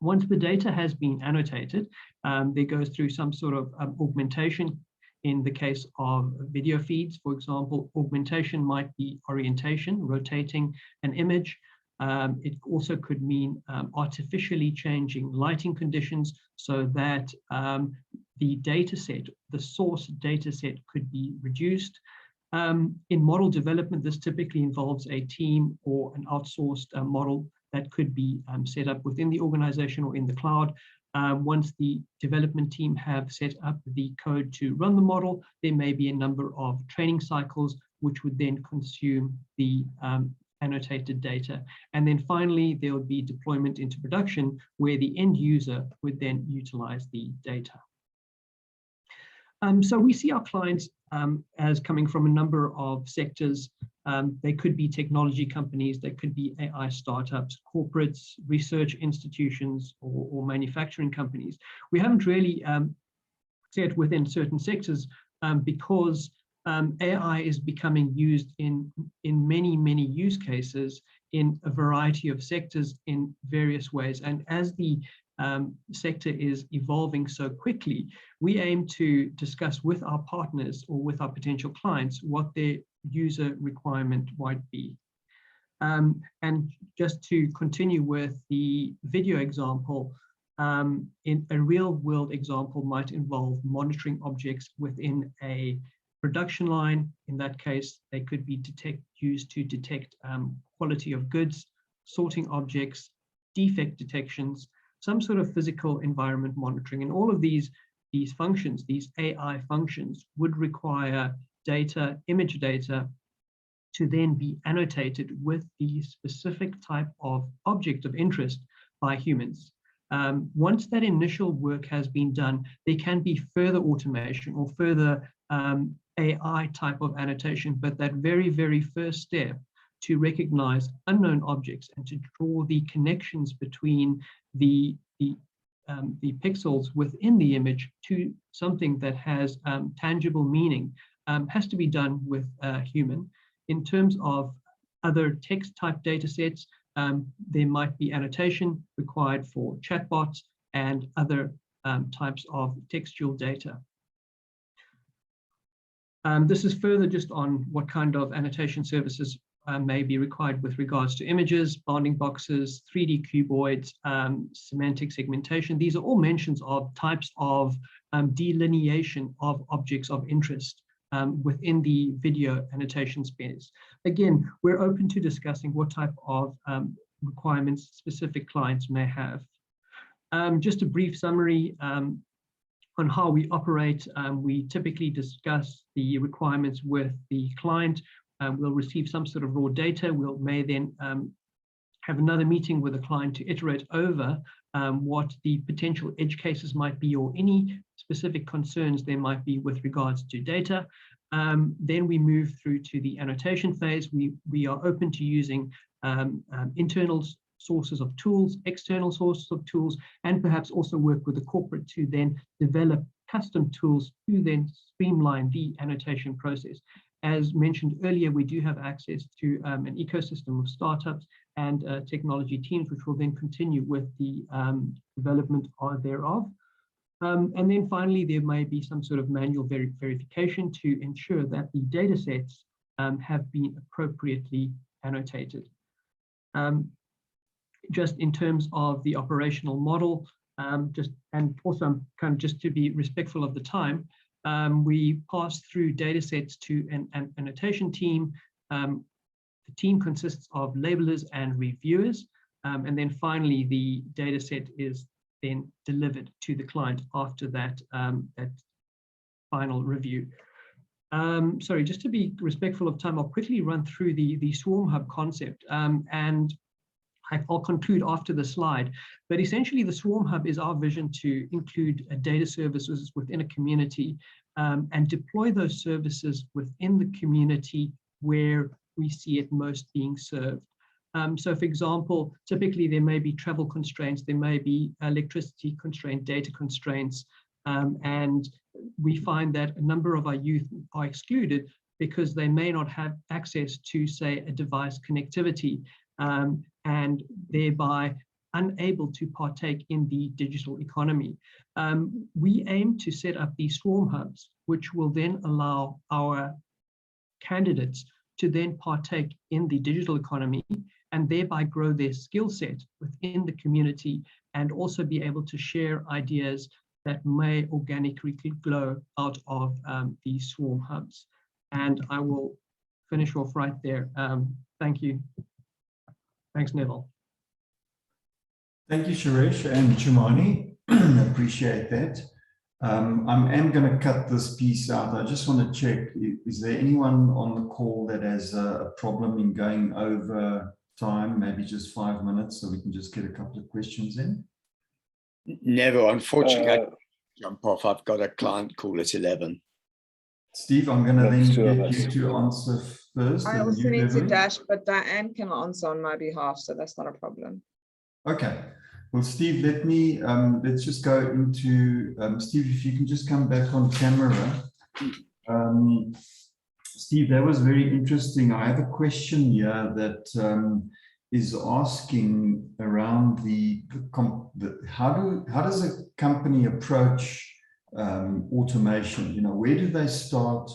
Once the data has been annotated, there goes through some sort of augmentation. In the case of video feeds, for example, augmentation might be orientation, rotating an image. It also could mean artificially changing lighting conditions so that the data set, the source data set, could be reduced. In model development, this typically involves a team or an outsourced model that could be set up within the organization or in the cloud. Once the development team have set up the code to run the model, there may be a number of training cycles which would then consume the annotated data. And then finally, there would be deployment into production where the end user would then utilize the data. So we see our clients as coming from a number of sectors. They could be technology companies, they could be AI startups, corporates, research institutions, or manufacturing companies. We haven't really said within certain sectors because AI is becoming used in many use cases in a variety of sectors in various ways. And as the sector is evolving so quickly, we aim to discuss with our partners or with our potential clients what their user requirement might be. And just to continue with the video example, in a real world example might involve monitoring objects within a production line. In that case, they could be used to detect quality of goods, sorting objects, defect detections, some sort of physical environment monitoring. And all of these functions, these AI functions, would require data, image data, to then be annotated with the specific type of object of interest by humans. Once that initial work has been done, there can be further automation or further AI type of annotation, but that very first step to recognize unknown objects and to draw the connections between the pixels within the image to something that has tangible meaning has to be done with a human. In terms of other text type data sets, there might be annotation required for chatbots and other types of textual data. This is further just on what kind of annotation services may be required with regards to images, bounding boxes, 3D cuboids, semantic segmentation. These are all mentions of types of delineation of objects of interest within the video annotation space. Again, we're open to discussing what type of requirements specific clients may have. Just a brief summary on how we operate. We typically discuss the requirements with the client. We'll receive some sort of raw data. We may then have another meeting with the client to iterate over what the potential edge cases might be or any specific concerns there might be with regards to data. Then we move through to the annotation phase. We are open to using internal sources of tools, external sources of tools, and perhaps also work with the corporate to then develop custom tools to then streamline the annotation process. As mentioned earlier, we do have access to an ecosystem of startups and technology teams, which will then continue with the development thereof. And then finally, there may be some sort of manual verification to ensure that the data sets have been appropriately annotated. Just in terms of the operational model, and also kind of just to be respectful of the time, we pass through data sets to an annotation team. The team consists of labelers and reviewers. And then finally, the data set is then delivered to the client after that, that final review. Sorry, just to be respectful of time, I'll quickly run through the Swarm Hub concept. And I'll conclude after the slide, but essentially the Swarm Hub is our vision to include data services within a community and deploy those services within the community where we see it most being served. So for example, typically there may be travel constraints, there may be electricity constraint, data constraints, and we find that a number of our youth are excluded because they may not have access to, say, a device connectivity, and thereby unable to partake in the digital economy. We aim to set up these Swarm Hubs, which will then allow our candidates to then partake in the digital economy and thereby grow their skill set within the community and also be able to share ideas that may organically grow out of these swarm hubs. And I will finish off right there. Thank you. Thanks, Neville. Thank you, Suresh and Chumani. Appreciate that. I am going to cut this piece out. I just want to check, is there anyone on the call that has a problem in going over time, maybe just 5 minutes, so we can just get a couple of questions in? Never, unfortunately, I jump off. I've got a client call at 11. Steve, I'm going to then get you to answer first. I also need to dash, but Diane can answer on my behalf, so that's not a problem. Okay. Well, Steve, let me, let's just go into, Steve, if you can just come back on camera. Steve, that was very interesting. I have a question here that is asking around how does a company approach automation? You know, where do they start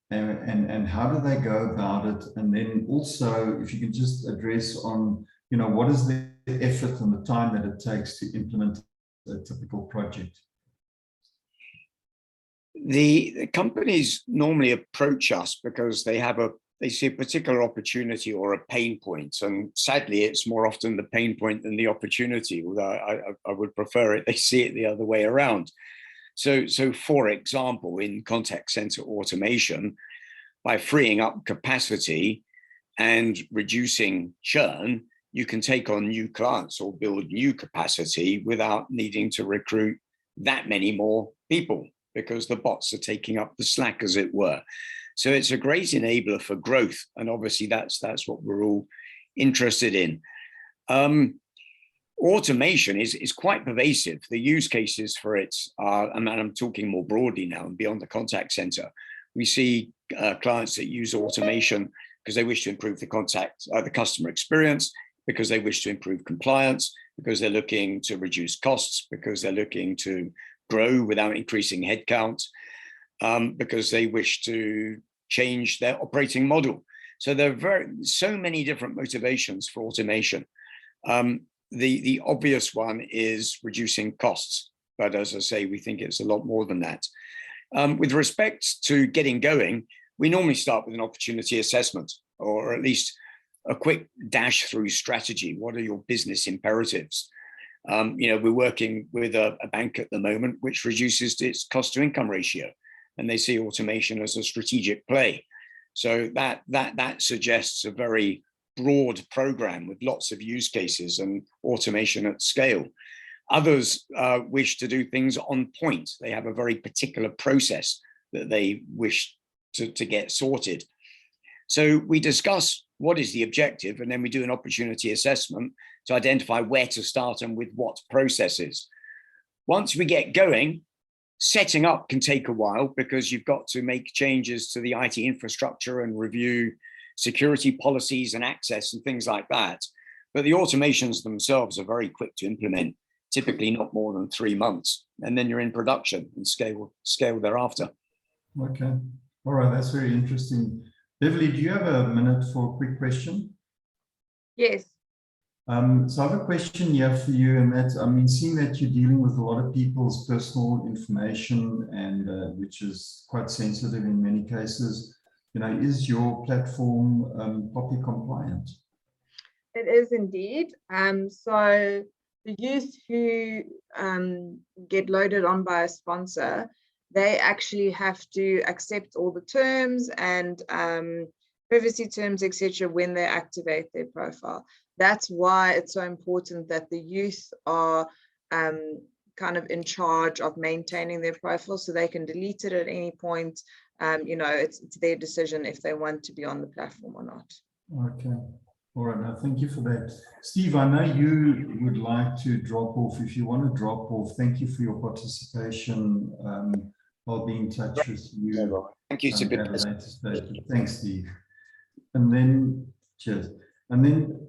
and how do they go about it? And then also, if you can just address on, you know, what is the effort and the time that it takes to implement a typical project? The companies normally approach us because they see a particular opportunity or a pain point, and sadly, it's more often the pain point than the opportunity. Although I would prefer it, they see it the other way around. So for example, in contact center automation, by freeing up capacity and reducing churn, you can take on new clients or build new capacity without needing to recruit that many more people, because the bots are taking up the slack, as it were. So it's a great enabler for growth. And obviously that's what we're all interested in. Automation is quite pervasive. The use cases for it are, and I'm talking more broadly now and beyond the contact center. We see clients that use automation because they wish to improve the customer experience, because they wish to improve compliance, because they're looking to reduce costs, because they're looking to grow without increasing headcount, because they wish to change their operating model. So there are so many different motivations for automation. The obvious one is reducing costs, but as I say, we think it's a lot more than that. With respect to getting going, we normally start with an opportunity assessment, or at least a quick dash through strategy. What are your business imperatives? You know, we're working with a bank at the moment which reduces its cost to income ratio, and they see automation as a strategic play. So that suggests a very broad program with lots of use cases and automation at scale. Others wish to do things on point. They have a very particular process that they wish to get sorted. So we discuss what is the objective, and then we do an opportunity assessment to identify where to start and with what processes. Once we get going, setting up can take a while because you've got to make changes to the IT infrastructure and review security policies and access and things like that. But the automations themselves are very quick to implement, typically not more than 3 months. And then you're in production and scale thereafter. Okay. All right. That's very interesting. Beverly, do you have a minute for a quick question? Yes. So I have a question here for you, and that, I mean, seeing that you're dealing with a lot of people's personal information, and which is quite sensitive in many cases, you know, is your platform POPI compliant? It is indeed. So the youth who get loaded on by a sponsor, they actually have to accept all the terms and privacy terms, etc., when they activate their profile. That's why it's so important that the youth are kind of in charge of maintaining their profile, so they can delete it at any point. You know, it's their decision if they want to be on the platform or not. Okay. All right. Now, thank you for that. Steve, I know you would like to drop off. If you want to drop off, thank you for your participation. I'll be in touch with you. Thank you. At a later stage. Thanks, Steve. And then, cheers. And then,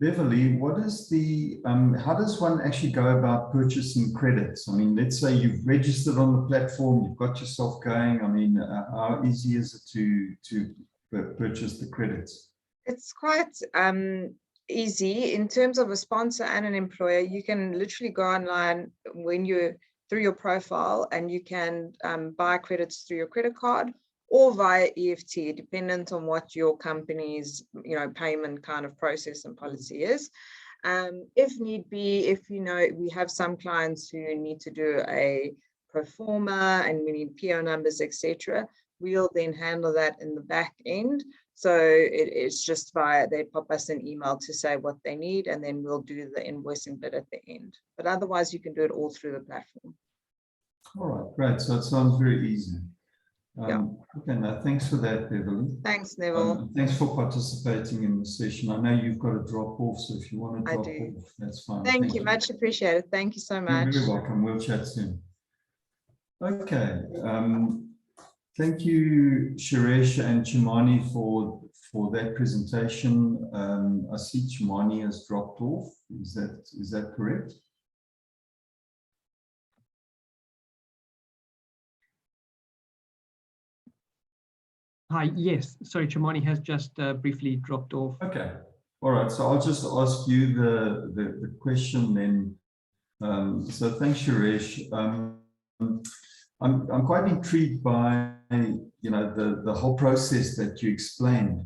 Beverly, what is the, how does one actually go about purchasing credits? I mean, let's say you've registered on the platform, you've got yourself going. I mean, how easy is it to purchase the credits? It's quite easy. In terms of a sponsor and an employer, you can literally go online when you're through your profile, and you can buy credits through your credit card or via EFT, dependent on what your company's payment kind of process and policy is. If need be, if we have some clients who need to do a pro forma and we need PO numbers, etc., we'll then handle that in the back end. So it's just they pop us an email to say what they need, and then we'll do the invoicing bit at the end. But otherwise, you can do it all through the platform. All right, great. So it sounds very easy. Yeah. Okay, now thanks for that, Beverly. Thanks, Neville. Thanks for participating in the session. I know you've got to drop off, so if you want to drop off, that's fine. Thank you, much appreciated. Thank you so much. You're very welcome. We'll chat soon. Okay. Thank you, Suresh and Chimani, for that presentation. I see Chimani has dropped off. Is that correct? Hi, yes. Sorry, Chimani has just briefly dropped off. Okay. All right. So I'll just ask you the question then. So thanks, Suresh. I'm quite intrigued by the whole process that you explained.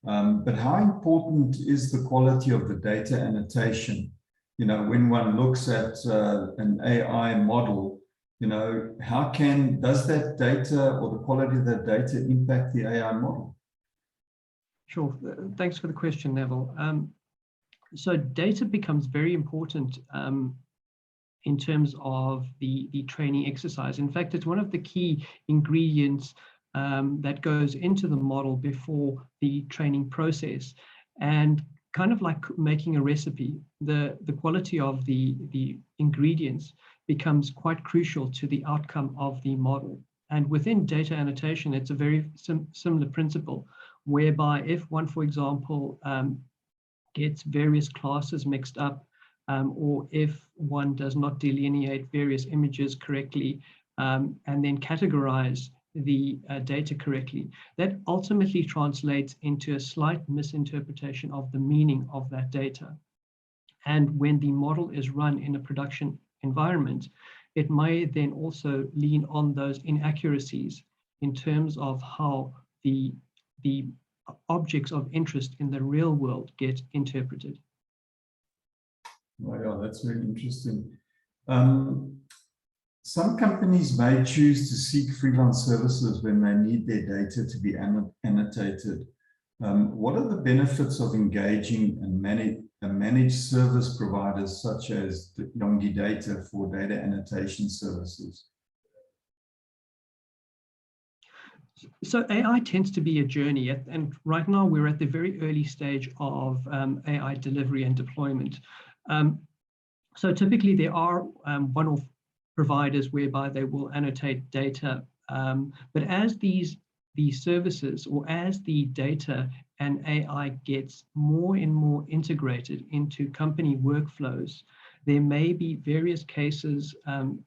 But how important is the quality of the data annotation? When one looks at an AI model, does that data or the quality of that data impact the AI model? Sure. Thanks for the question, Neville. So data becomes very important in terms of the training exercise. In fact, it's one of the key ingredients that goes into the model before the training process. And kind of like making a recipe, the quality of the ingredients becomes quite crucial to the outcome of the model. And within data annotation, it's a very similar principle, whereby if one, for example, gets various classes mixed up, or if one does not delineate various images correctly, and then categorize the data correctly, that ultimately translates into a slight misinterpretation of the meaning of that data. And when the model is run in a production environment, it may then also lean on those inaccuracies in terms of how the objects of interest in the real world get interpreted. Oh, yeah, that's very interesting. Some companies may choose to seek freelance services when they need their data to be annotated. What are the benefits of engaging and managed service providers such as Yongi Data for data annotation services? So AI tends to be a journey, and right now we're at the very early stage of AI delivery and deployment. So typically there are one-off providers whereby they will annotate data, but as these services, or as the data and AI gets more and more integrated into company workflows, there may be various cases,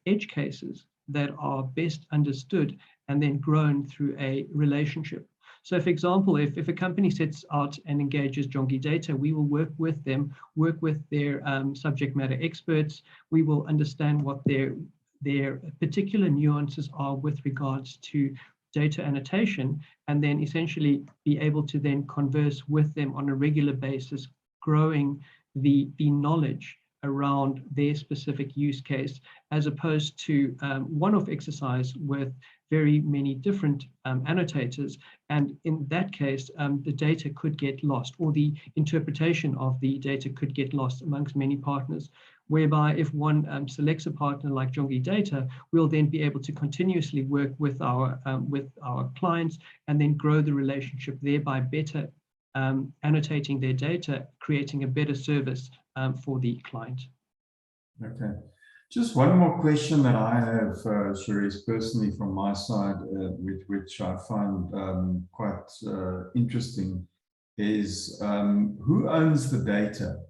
edge cases, that are best understood and then grown through a relationship. So for example, if a company sets out and engages Yongi Data, we will work with them, work with their subject matter experts. We will understand what their particular nuances are with regards to data annotation, and then essentially be able to then converse with them on a regular basis, growing the knowledge around their specific use case, as opposed to one-off exercise with very many different annotators. And in that case, the data could get lost, or the interpretation of the data could get lost amongst many partners, whereby if one selects a partner like Yongi Data, we'll then be able to continuously work with our clients and then grow the relationship, thereby better annotating their data, creating a better service for the client. Okay. Just one more question that I have, Cherise, personally from my side, which I find quite interesting, is who owns the data?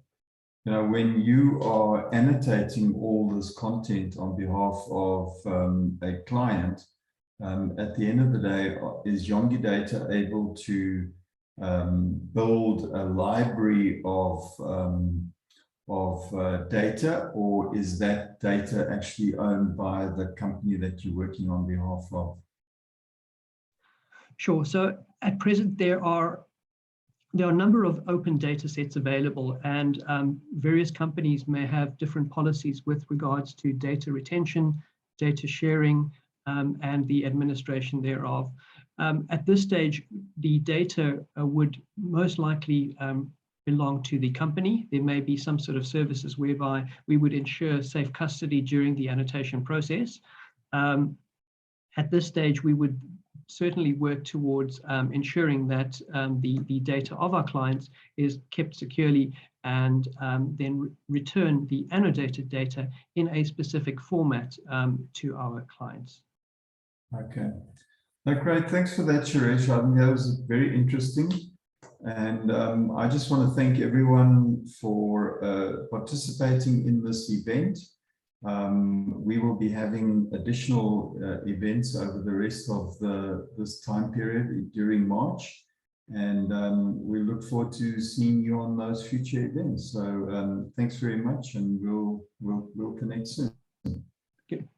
When you are annotating all this content on behalf of a client, at the end of the day, is Yongi Data able to build a library of data, or is that data actually owned by the company that you're working on behalf of? Sure. So at present, there are a number of open data sets available, and various companies may have different policies with regards to data retention, data sharing, and the administration thereof. At this stage, the data would most likely belong to the company. There may be some sort of services whereby we would ensure safe custody during the annotation process. At this stage, we would certainly work towards ensuring that the data of our clients is kept securely, and then return the annotated data in a specific format to our clients. Okay. No, great. Thanks for that, Suresh. I think that was very interesting. And I just want to thank everyone for participating in this event. We will be having additional events over the rest of this time period during March, and we look forward to seeing you on those future events. So thanks very much, and we'll connect soon.